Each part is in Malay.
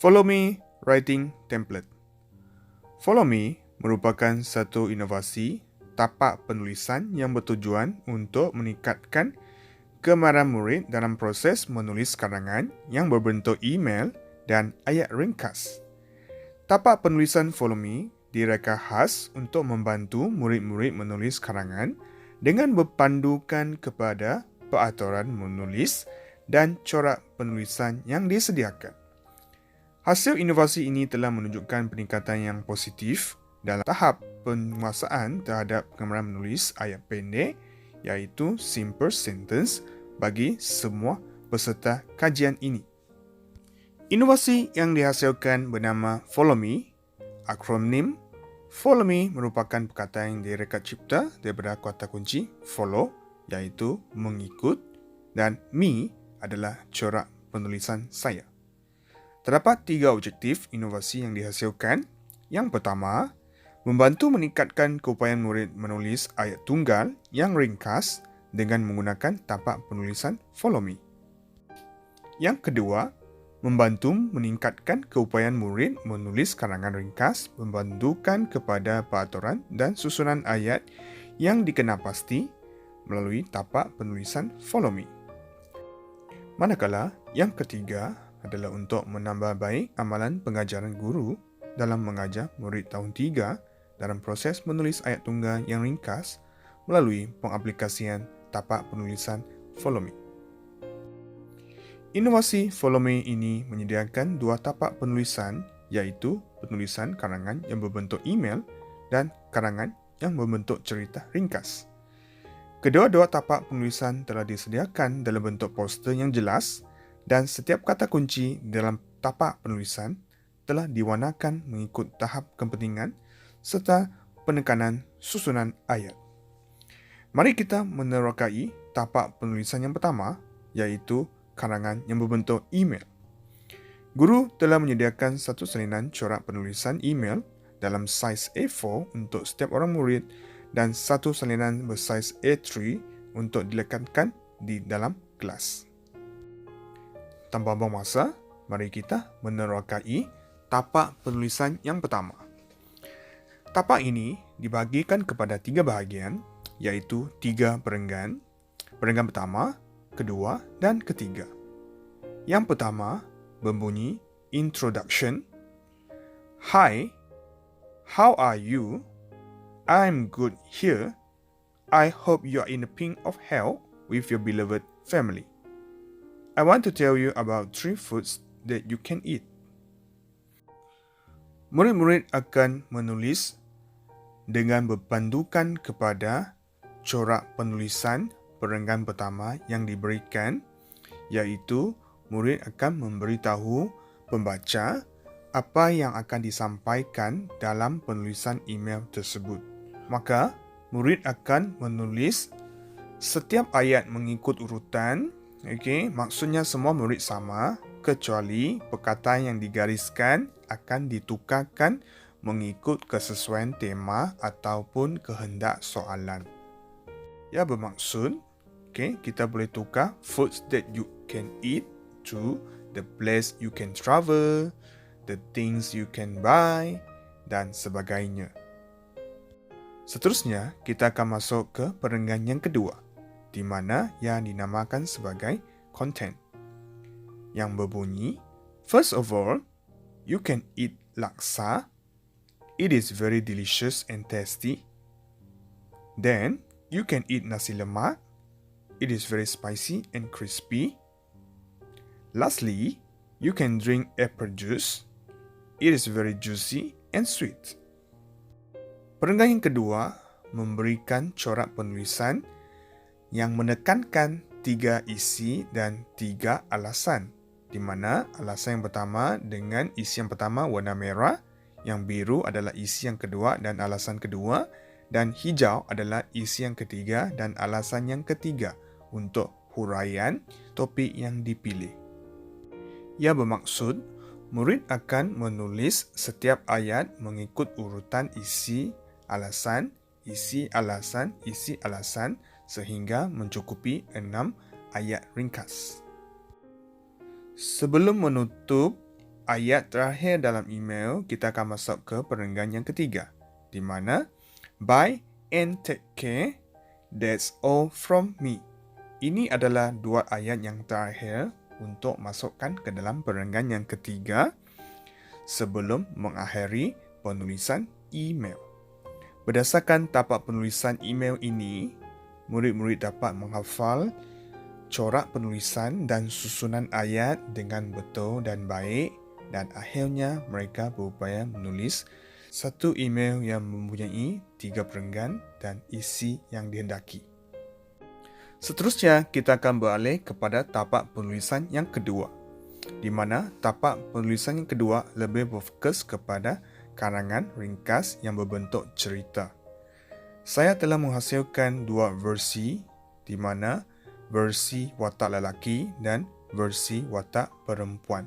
Follow Me Writing Template. Follow Me merupakan satu inovasi tapak penulisan yang bertujuan untuk meningkatkan kemarahan murid dalam proses menulis karangan yang berbentuk email dan ayat ringkas. Tapak penulisan Follow Me direka khas untuk membantu murid-murid menulis karangan dengan berpandukan kepada peraturan menulis dan corak penulisan yang disediakan. Hasil inovasi ini telah menunjukkan peningkatan yang positif dalam tahap penguasaan terhadap kemampuan menulis ayat pendek, iaitu simple sentence, bagi semua peserta kajian ini. Inovasi yang dihasilkan bernama Follow Me, akronim Follow Me merupakan perkataan yang direka cipta daripada kata kunci follow, iaitu mengikut, dan me adalah corak penulisan saya. Terdapat 3 objektif inovasi yang dihasilkan. Yang pertama, membantu meningkatkan keupayaan murid menulis ayat tunggal yang ringkas dengan menggunakan tapak penulisan Follow Me. Yang kedua, membantu meningkatkan keupayaan murid menulis karangan ringkas membantukan kepada peraturan dan susunan ayat yang dikenal pasti melalui tapak penulisan Follow Me. Manakala, yang ketiga adalah untuk menambah baik amalan pengajaran guru dalam mengajar murid tahun 3 dalam proses menulis ayat tunggal yang ringkas melalui pengaplikasian tapak penulisan Follow Me. Inovasi Follow Me ini menyediakan 2 tapak penulisan, iaitu penulisan karangan yang berbentuk email dan karangan yang berbentuk cerita ringkas. Kedua-dua tapak penulisan telah disediakan dalam bentuk poster yang jelas dan setiap kata kunci dalam tapak penulisan telah diwarnakan mengikut tahap kepentingan serta penekanan susunan ayat. Mari kita menerokai tapak penulisan yang pertama, iaitu karangan yang berbentuk email. Guru telah menyediakan satu salinan corak penulisan email dalam saiz A4 untuk setiap orang murid dan satu salinan bersaiz A3 untuk dilekatkan di dalam kelas. Tanpa buang masa, mari kita menerokai tapak penulisan yang pertama. Tapak ini dibahagikan kepada 3 bahagian, iaitu 3 perenggan. Perenggan pertama, kedua dan ketiga. Yang pertama berbunyi Introduction. Hi, how are you? I'm good here. I hope you are in the pink of health with your beloved family. I want to tell you about 3 foods that you can eat. Murid-murid akan menulis dengan berpandukan kepada corak penulisan perenggan pertama yang diberikan, iaitu murid akan memberitahu pembaca apa yang akan disampaikan dalam penulisan email tersebut. Maka, murid akan menulis setiap ayat mengikut urutan. Maksudnya semua murid sama, kecuali perkataan yang digariskan akan ditukarkan mengikut kesesuaian tema ataupun kehendak soalan. Ya, bermaksud, kita boleh tukar foods that you can eat to the place you can travel, the things you can buy, dan sebagainya. Seterusnya, kita akan masuk ke perenggan yang kedua, di mana yang dinamakan sebagai content, yang berbunyi, first of all, you can eat laksa. It is very delicious and tasty. Then, you can eat nasi lemak. It is very spicy and crispy. Lastly, you can drink apple juice. It is very juicy and sweet. Perenggan yang kedua memberikan corak penulisan yang menekankan 3 isi dan 3 alasan, di mana alasan yang pertama dengan isi yang pertama warna merah, yang biru adalah isi yang kedua dan alasan kedua, dan hijau adalah isi yang ketiga dan alasan yang ketiga untuk huraian topik yang dipilih. Ia bermaksud murid akan menulis setiap ayat mengikut urutan isi alasan, isi alasan, isi alasan sehingga mencukupi 6 ayat ringkas. Sebelum menutup ayat terakhir dalam email, kita akan masuk ke perenggan yang ketiga, di mana bye and take care, that's all from me. Ini adalah dua ayat yang terakhir untuk masukkan ke dalam perenggan yang ketiga sebelum mengakhiri penulisan email. Berdasarkan tapak penulisan email ini, murid-murid dapat menghafal corak penulisan dan susunan ayat dengan betul dan baik, dan akhirnya mereka berupaya menulis satu email yang mempunyai 3 perenggan dan isi yang dihendaki. Seterusnya, kita akan beralih kepada tapak penulisan yang kedua, di mana tapak penulisan yang kedua lebih berfokus kepada karangan ringkas yang berbentuk cerita. Saya telah menghasilkan 2 versi, di mana versi watak lelaki dan versi watak perempuan.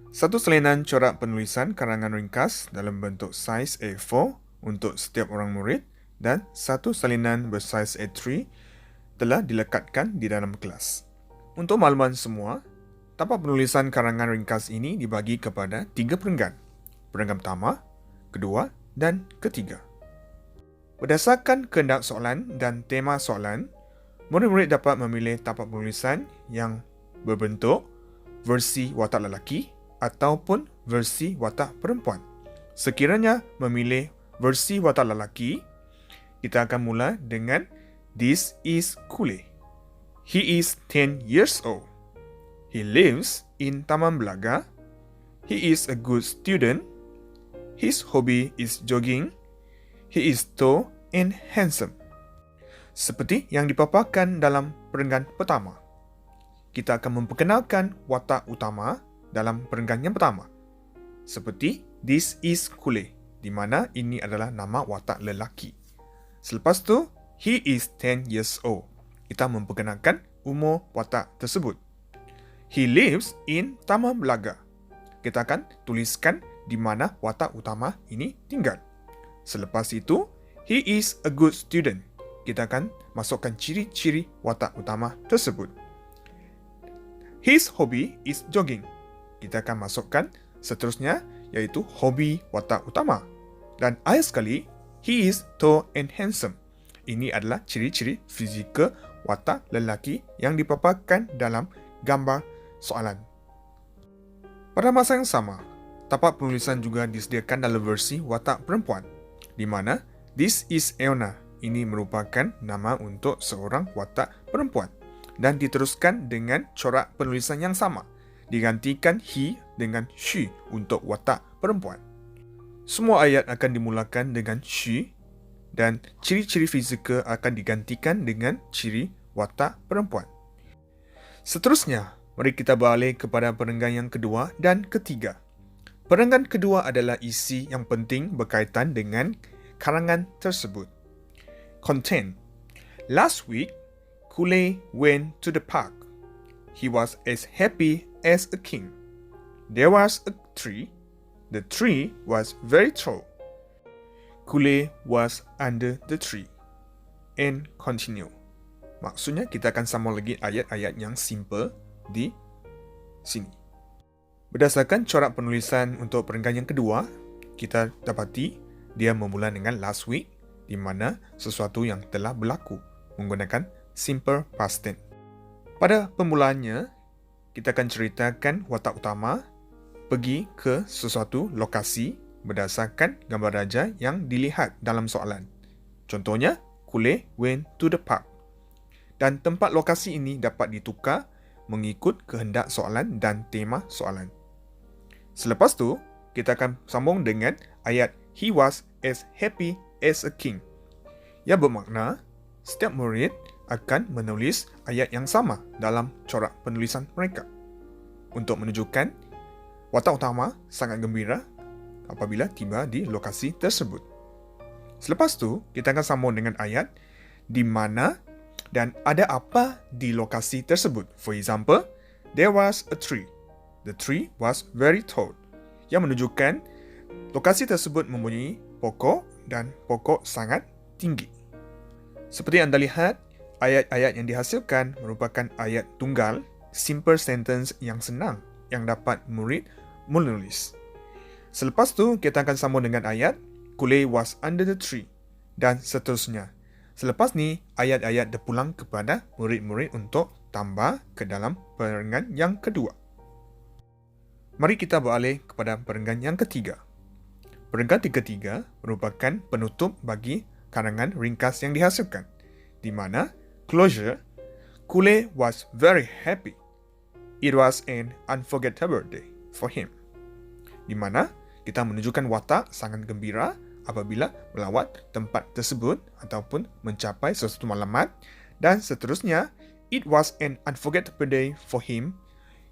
Satu salinan corak penulisan karangan ringkas dalam bentuk saiz A4 untuk setiap orang murid dan satu salinan bersaiz A3 telah dilekatkan di dalam kelas. Untuk makluman semua, tapak penulisan karangan ringkas ini dibagi kepada 3 perenggan. Perenggan pertama, kedua dan ketiga. Berdasarkan kehendak soalan dan tema soalan, murid-murid dapat memilih tapak penulisan yang berbentuk versi watak lelaki ataupun versi watak perempuan. Sekiranya memilih versi watak lelaki, kita akan mula dengan This is Kule. He is 10 years old. He lives in Taman Belaga. He is a good student. His hobby is jogging. He is tall and handsome. Seperti yang dipaparkan dalam perenggan pertama, kita akan memperkenalkan watak utama dalam perenggan yang pertama. Seperti This is Kule, di mana ini adalah nama watak lelaki. Selepas tu, He is 10 years old. Kita memperkenalkan umur watak tersebut. He lives in Taman Belaga. Kita akan tuliskan di mana watak utama ini tinggal. Selepas itu, he is a good student. Kita akan masukkan ciri-ciri watak utama tersebut. His hobby is jogging. Kita akan masukkan seterusnya, iaitu hobi watak utama. Dan akhir sekali, he is tall and handsome. Ini adalah ciri-ciri fizikal watak lelaki yang dipaparkan dalam gambar soalan. Pada masa yang sama, tapak penulisan juga disediakan dalam versi watak perempuan, di mana This is Eona. Ini merupakan nama untuk seorang watak perempuan dan diteruskan dengan corak penulisan yang sama, digantikan he dengan she untuk watak perempuan. Semua ayat akan dimulakan dengan she dan ciri-ciri fizikal akan digantikan dengan ciri watak perempuan. Seterusnya, mari kita beralih kepada perenggan yang kedua dan ketiga. Perenggan kedua adalah isi yang penting berkaitan dengan karangan tersebut. Content. Last week, Kule went to the park. He was as happy as a king. There was a tree. The tree was very tall. Kule was under the tree. And continue. Maksudnya kita akan sambung lagi ayat-ayat yang simple di sini. Berdasarkan corak penulisan untuk perenggan yang kedua, kita dapati dia memula dengan last week, di mana sesuatu yang telah berlaku menggunakan simple past tense. Pada permulaannya, kita akan ceritakan watak utama pergi ke sesuatu lokasi berdasarkan gambar raja yang dilihat dalam soalan. Contohnya, Kule went to the park. Dan tempat lokasi ini dapat ditukar mengikut kehendak soalan dan tema soalan. Selepas tu, kita akan sambung dengan ayat He was as happy as a king. Yang bermakna, setiap murid akan menulis ayat yang sama dalam corak penulisan mereka untuk menunjukkan watak utama sangat gembira apabila tiba di lokasi tersebut. Selepas tu, kita akan sambung dengan ayat di mana dan ada apa di lokasi tersebut. For example, there was a tree. The tree was very tall. Yang menunjukkan lokasi tersebut mempunyai pokok dan pokok sangat tinggi. Seperti anda lihat, ayat-ayat yang dihasilkan merupakan ayat tunggal, simple sentence yang senang yang dapat murid menulis. Selepas tu, kita akan sambung dengan ayat Kule was under the tree dan seterusnya. Selepas ni, ayat-ayat terpulang kepada murid-murid untuk tambah ke dalam perenggan yang kedua. Mari kita beralih kepada perenggan yang ketiga. Perenggan ketiga merupakan penutup bagi karangan ringkas yang dihasilkan, di mana closure, Kule was very happy. It was an unforgettable day for him. Di mana kita menunjukkan watak sangat gembira apabila melawat tempat tersebut ataupun mencapai sesuatu maklumat, dan seterusnya, it was an unforgettable day for him,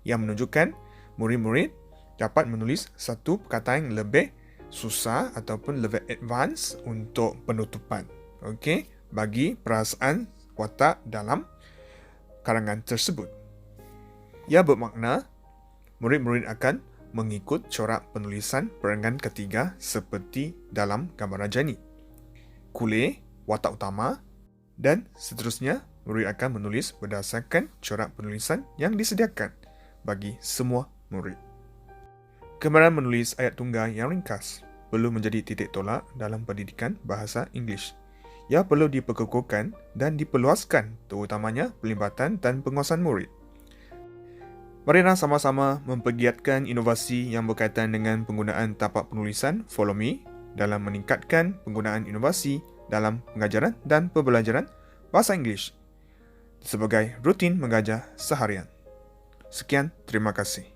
yang menunjukkan murid-murid dapat menulis satu perkataan yang lebih susah ataupun lebih advance untuk penutupan. Okey, bagi perasaan watak dalam karangan tersebut. Ia bermakna murid-murid akan mengikut corak penulisan perenggan ketiga seperti dalam gambar raja ini. Kule, watak utama, dan seterusnya murid akan menulis berdasarkan corak penulisan yang disediakan bagi semua murid. Kemahiran menulis ayat tunggal yang ringkas perlu menjadi titik tolak dalam pendidikan bahasa Inggeris. Ia perlu diperkukuhkan dan diperluaskan, terutamanya pelibatan dan penguasaan murid. Marilah sama-sama mempergiatkan inovasi yang berkaitan dengan penggunaan tapak penulisan Follow Me dalam meningkatkan penggunaan inovasi dalam pengajaran dan pembelajaran bahasa Inggeris sebagai rutin mengajar seharian. Sekian, terima kasih.